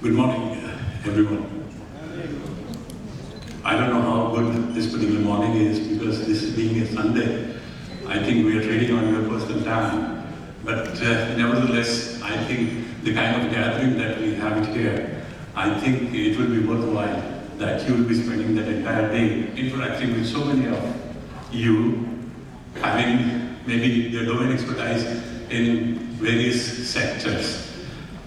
Good morning, everyone. I don't know how good this particular morning is because this is being a Sunday. I think we are trading on your personal time. But nevertheless, I think the kind of gathering that we have it here, I think it will be worthwhile that you will be spending that entire day interacting with so many of you, having maybe their domain expertise in various sectors.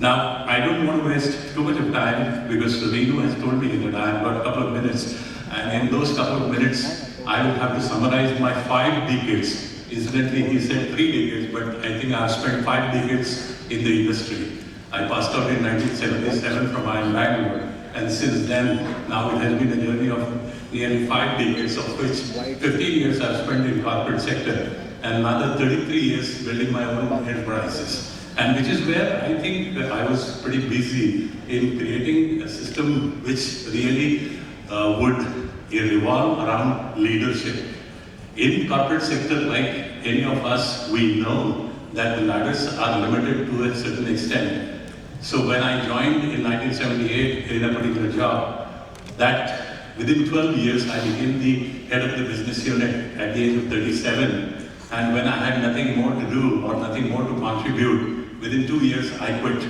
Now, I don't want to waste too much of time because Renu has told me that I have got a couple of minutes, and in those couple of minutes, I will have to summarize my 5 decades. Incidentally, he said 3 decades, but I think I have spent 5 decades in the industry. I passed out in 1977 from IIM Bangalore, and since then, now it has been a journey of nearly 5 decades, of which 15 years I've spent in corporate sector, and another 33 years building my own enterprises. And which is where I think that I was pretty busy in creating a system which really would revolve around leadership. In corporate sector, like any of us, we know that the ladders are limited to a certain extent. So when I joined in 1978 in a particular job, that within 12 years I became the head of the business unit at the age of 37. And when I had nothing more to do or nothing more to contribute, within 2 years, I quit.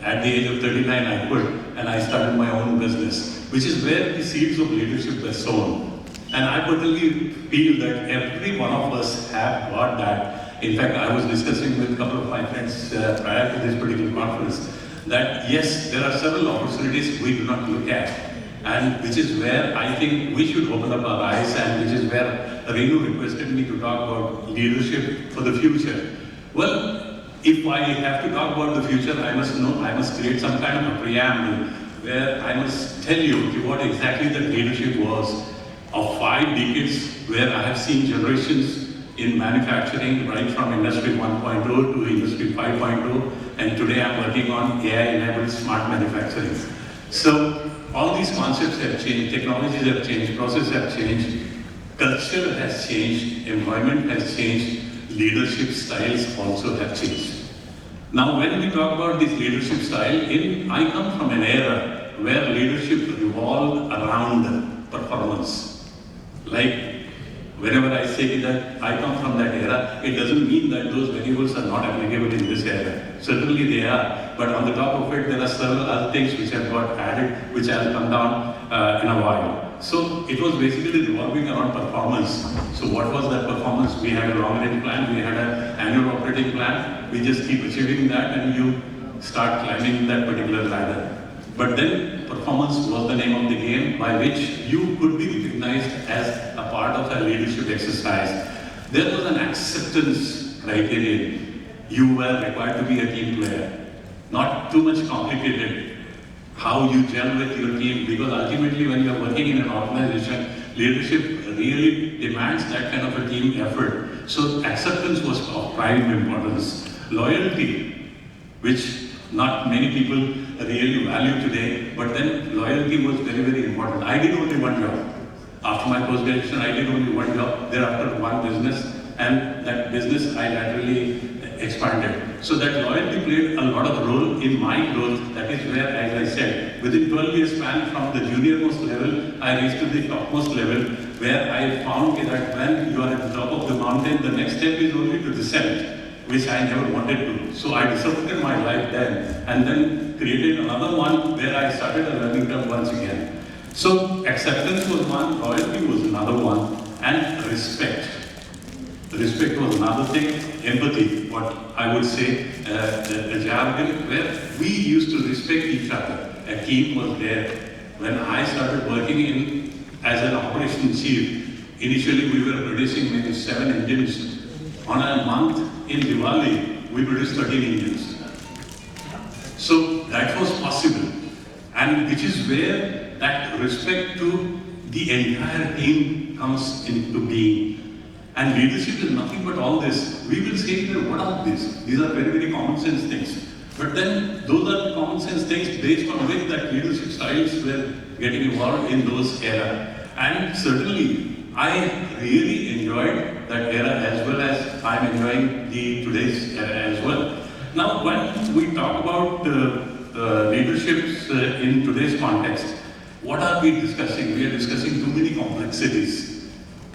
At the age of 39, I quit, and I started my own business, which is where the seeds of leadership were sown. And I personally feel that every one of us have got that. In fact, I was discussing with a couple of my friends prior to this particular conference, that yes, there are several opportunities we do not look at, and which is where I think we should open up our eyes, and which is where Renu requested me to talk about leadership for the future. Well, if I have to talk about the future, I must create some kind of a preamble where I must tell you what exactly that leadership was of 5 decades where I have seen generations in manufacturing right from Industry 1.0 to Industry 5.0, and today I'm working on AI-enabled smart manufacturing. So all these concepts have changed, technologies have changed, processes have changed, culture has changed, environment has changed, leadership styles also have changed. Now, when we talk about this leadership style, I come from an era where leadership revolved around performance. Like, whenever I say that I come from that era, it doesn't mean that those variables are not applicable in this era. Certainly they are, but on the top of it, there are several other things which have got added, which I'll come down in a while. So it was basically revolving around performance. So what was that performance? We had a long-range plan, we had an annual operating plan. We just keep achieving that and you start climbing that particular ladder. But then performance was the name of the game by which you could be recognized as a part of a leadership exercise. There was an acceptance criterion. You were required to be a team player. Not too much complicated. How you gel with your team, because ultimately when you are working in an organization, leadership really demands that kind of a team effort. So acceptance was of prime importance. Loyalty, which not many people really value today, but then loyalty was very, very important. I did only one job. After my post-graduation, I did only one job, thereafter one business, and that business I laterally expanded. So that loyalty played a lot of role in my growth. That is where, as I said, within 12 years span from the junior-most level, I reached to the topmost level, where I found that when you are at the top of the mountain, the next step is only to descend, which I never wanted to. So I disrupted my life then, and then created another one where I started a learning curve once again. So acceptance was one, loyalty was another one, and respect. Respect was another thing, empathy, what I would say, a jargon where we used to respect each other. A team was there. When I started working as an operations chief, initially we were producing maybe 7 engines. On a month in Diwali, we produced 13 engines. So that was possible. And which is where that respect to the entire team comes into being. And leadership is nothing but all this. We will say that what are these? These are very, very common sense things. But then those are the common sense things based on which that leadership styles were getting evolved in those era. And certainly, I really enjoyed that era as well as I'm enjoying the today's era as well. Now, when we talk about leaderships in today's context, what are we discussing? We are discussing too many complexities.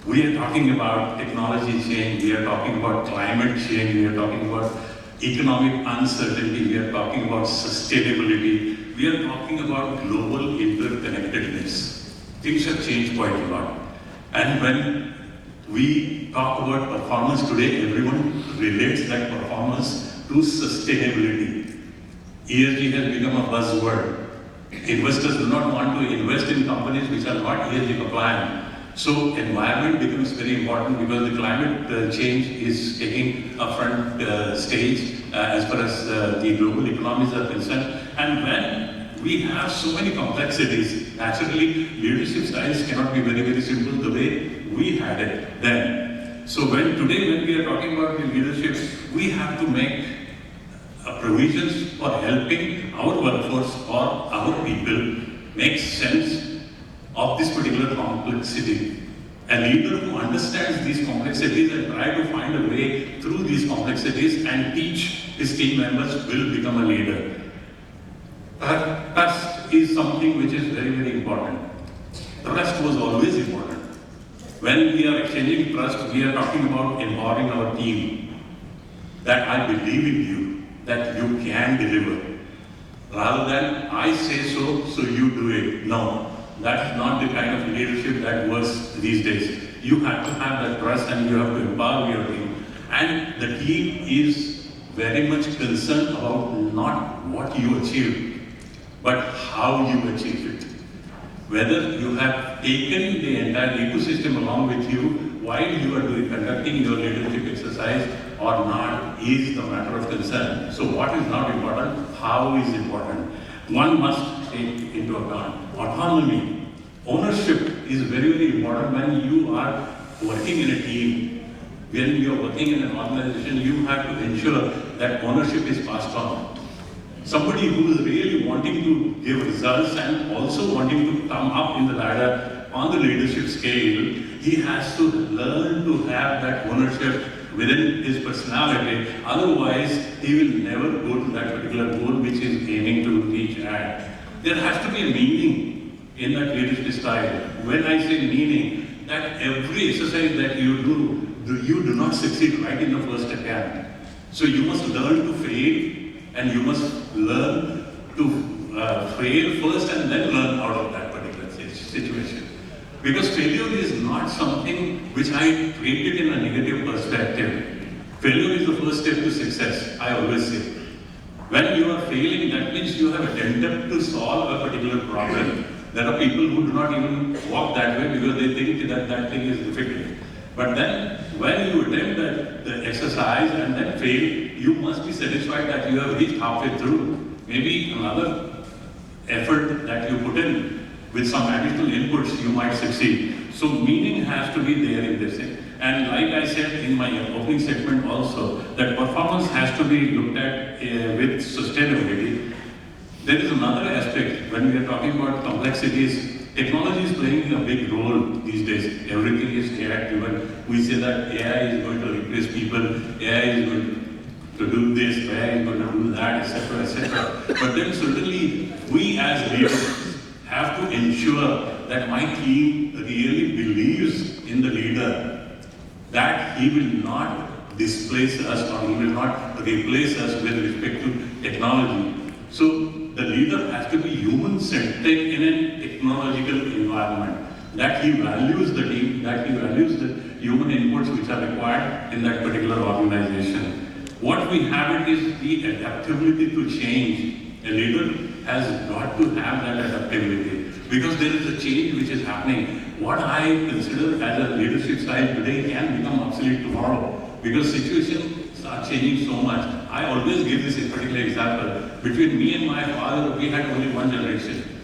We are talking about technology change, we are talking about climate change, we are talking about economic uncertainty, we are talking about sustainability, we are talking about global interconnectedness. Things have changed quite a lot. And when we talk about performance today, everyone relates that performance to sustainability. ESG has become a buzzword. Investors do not want to invest in companies which are not ESG compliant. So environment becomes very important because the climate change is taking a front stage as far as the global economies are concerned. And when we have so many complexities, naturally leadership styles cannot be very, very simple the way we had it then. So today when we are talking about the leadership, we have to make provisions for helping our workforce or our people make sense of this particular complexity. A leader who understands these complexities and try to find a way through these complexities and teach his team members will become a leader. Trust is something which is very, very important. Trust was always important. When we are exchanging trust, we are talking about empowering our team. That I believe in you, that you can deliver. Rather than I say so, so you do it. No. That's not the kind of leadership that works these days. You have to have that trust and you have to empower your team. And the team is very much concerned about not what you achieve, but how you achieve it. Whether you have taken the entire ecosystem along with you while you are conducting your leadership exercise or not is the matter of concern. So what is not important, how is important. One must take into account autonomy. Ownership is very, very important when you are working in a team. When you are working in an organization, you have to ensure that ownership is passed on. Somebody who is really wanting to give results and also wanting to come up in the ladder on the leadership scale, he has to learn to have that ownership within his personality. Otherwise, he will never go to that particular goal which he is aiming to reach at. There has to be a meaning in that leadership style. When I say meaning, that every exercise that you do not succeed right in the first attempt. So you must learn to fail, and you must learn to fail first and then learn out of that particular situation. Because failure is not something which I treat it in a negative perspective. Failure is the first step to success, I always say. When you are failing, that means you have attempted to solve a particular problem. There are people who do not even walk that way because they think that that thing is difficult. But then, when you attempt the exercise and then fail, you must be satisfied that you have reached halfway through. Maybe another effort that you put in with some additional inputs, you might succeed. So meaning has to be there in this thing. And like I said in my opening statement also, that performance has to be looked at with sustainability. There is another aspect when we are talking about complexities. Technology is playing a big role these days. Everything is AI driven. We say that AI is going to replace people, AI is going to do this, AI is going to do that, etc., etc. But then certainly we as leaders have to ensure that my team really believes in the leader, that he will not displace us or he will not replace us with respect to technology. So the leader has to be human-centric in a technological environment, that he values the team, that he values the human inputs which are required in that particular organization. What we have is the adaptability to change. A leader has got to have that adaptability because there is a change which is happening. What I consider as a leadership style today can become obsolete tomorrow because situations are changing so much. I always give this particular example. Between me and my father, we had only one generation.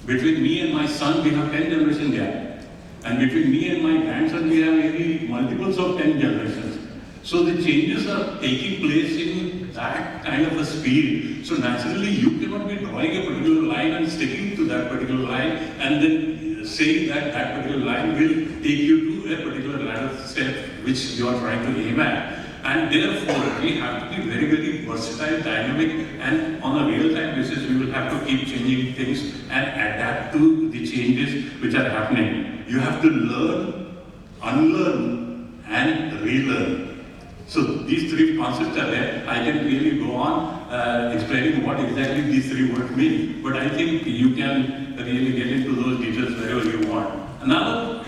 Between me and my son, we have 10 generation gap. And between me and my grandson, we have maybe multiples of 10 generations. So the changes are taking place in that kind of a speed. So naturally, you cannot be drawing a particular line and sticking to that particular line and then saying that that particular line will take you to a particular ladder step which you are trying to aim at. And therefore, we have to be very, very versatile, dynamic, and on a real-time basis, we will have to keep changing things and adapt to the changes which are happening. You have to learn, unlearn, and relearn. So these three concepts are there. I can really go on explaining what exactly these three words mean, but I think you can really get into those details wherever you want. Another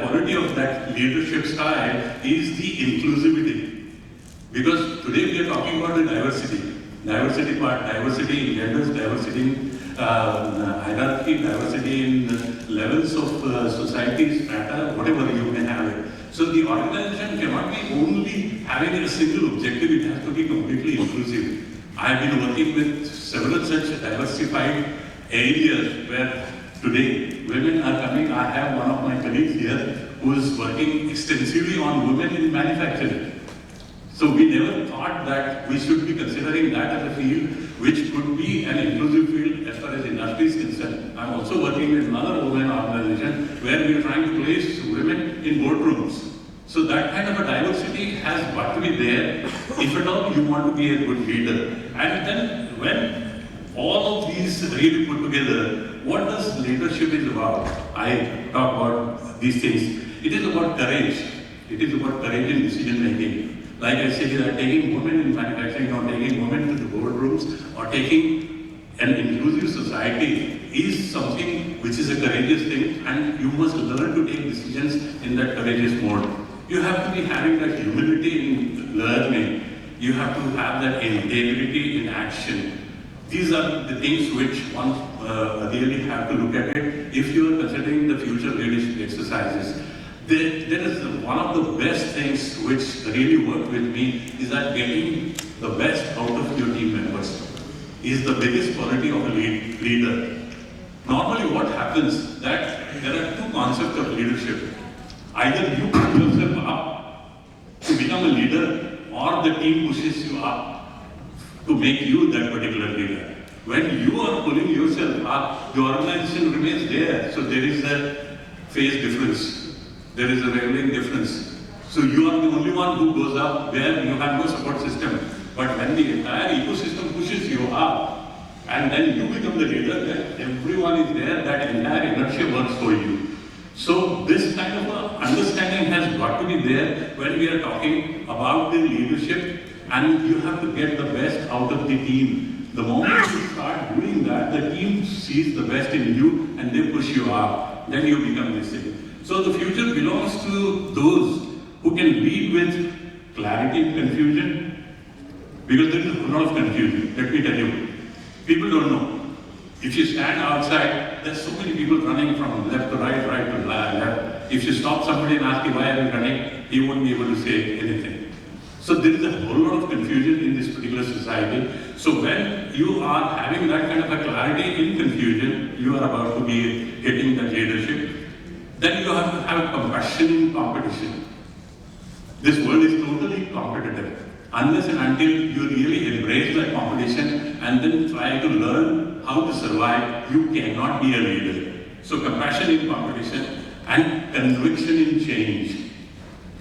quality of that leadership style is the inclusivity. Because today we are talking about the diversity. Diversity part, diversity in genders, diversity in hierarchy, diversity in levels of society, strata, whatever you may have it. So the organization cannot be only having a single objective, it has to be completely inclusive. I have been working with several such diversified areas where today women are coming. I have one of my colleagues here who is working extensively on women in manufacturing. So we never thought that we should be considering that as a field which could be an inclusive field as far as industry is concerned. I'm also working with another women organization where we are trying to place women in boardrooms. So that kind of a diversity has got to be there if at all you want to be a good leader. And then when all of these really put together, what does leadership is about? I talk about these things. It is about courage. It is about courage in decision making. Like I said, that taking women in manufacturing or taking women to the boardrooms or taking an inclusive society is something which is a courageous thing, and you must learn to take decisions in that courageous mode. You have to be having that humility in learning. You have to have that integrity in action. These are the things which one really have to look at it if you are considering the future leadership exercises. There is one of the best things which really work with me is that getting the best out of your team members is the biggest quality of a leader. Normally what happens that there are two concepts of leadership. Either you push yourself up to become a leader or the team pushes you up to make you that particular leader. When you are pulling yourself up, the organization remains there. So there is a phase difference. There is a leveling difference. So you are the only one who goes up where you have no support system. But when the entire ecosystem pushes you up, and then you become the leader, then everyone is there, that entire inertia works for you. So this kind of understanding has got to be there when we are talking about the leadership, and you have to get the best out of the team. The moment you start doing that, the team sees the best in you and they push you up. Then you become this thing. So the future belongs to those who can lead with clarity and confusion, because there is a lot of confusion, let me tell you. People don't know. If you stand outside, there's so many people running from left to right, right to left. If you stop somebody and ask him why are you running, he won't be able to say anything. So there is a whole lot of confusion in this particular society. So when you are having that kind of a clarity in confusion, you are about to be hitting that leadership. Then you have to have compassion in competition. This world is totally competitive. Unless and until you really embrace that competition and then try to learn how to survive, you cannot be a leader. So compassion in competition and conviction in change.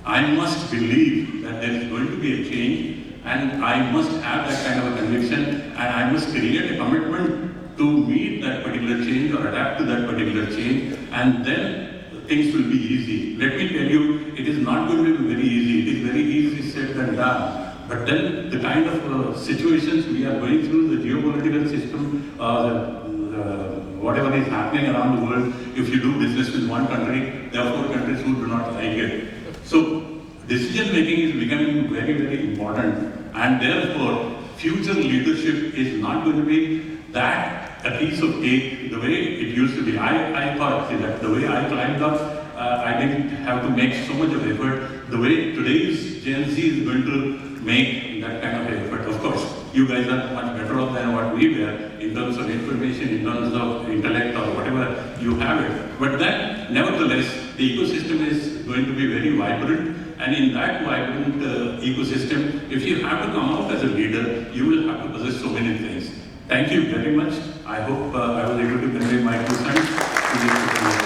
I must believe that there is going to be a change, and I must have that kind of a conviction, and I must create a commitment to meet that particular change or adapt to that particular change, and then things will be easy. Let me tell you, it is not going to be very easy. It is very easy said than done. But then the kind of situations we are going through, the geopolitical system, whatever is happening around the world, if you do business with one country, there are 4 countries who do not like it. So decision making is becoming very, very important. And therefore, future leadership is not going to be that a piece of cake the way it used to be. I thought that the way I climbed up, I didn't have to make so much of effort. The way today's Gen Z is going to make that kind of effort. Of course, you guys are much better off than what we were in terms of information, in terms of intellect or whatever you have it. But then, nevertheless, the ecosystem is going to be very vibrant. And in that vibrant ecosystem, if you have to come out as a leader, you will have to possess so many things. Thank you very much. I hope I was able to convey my 2 cents to you.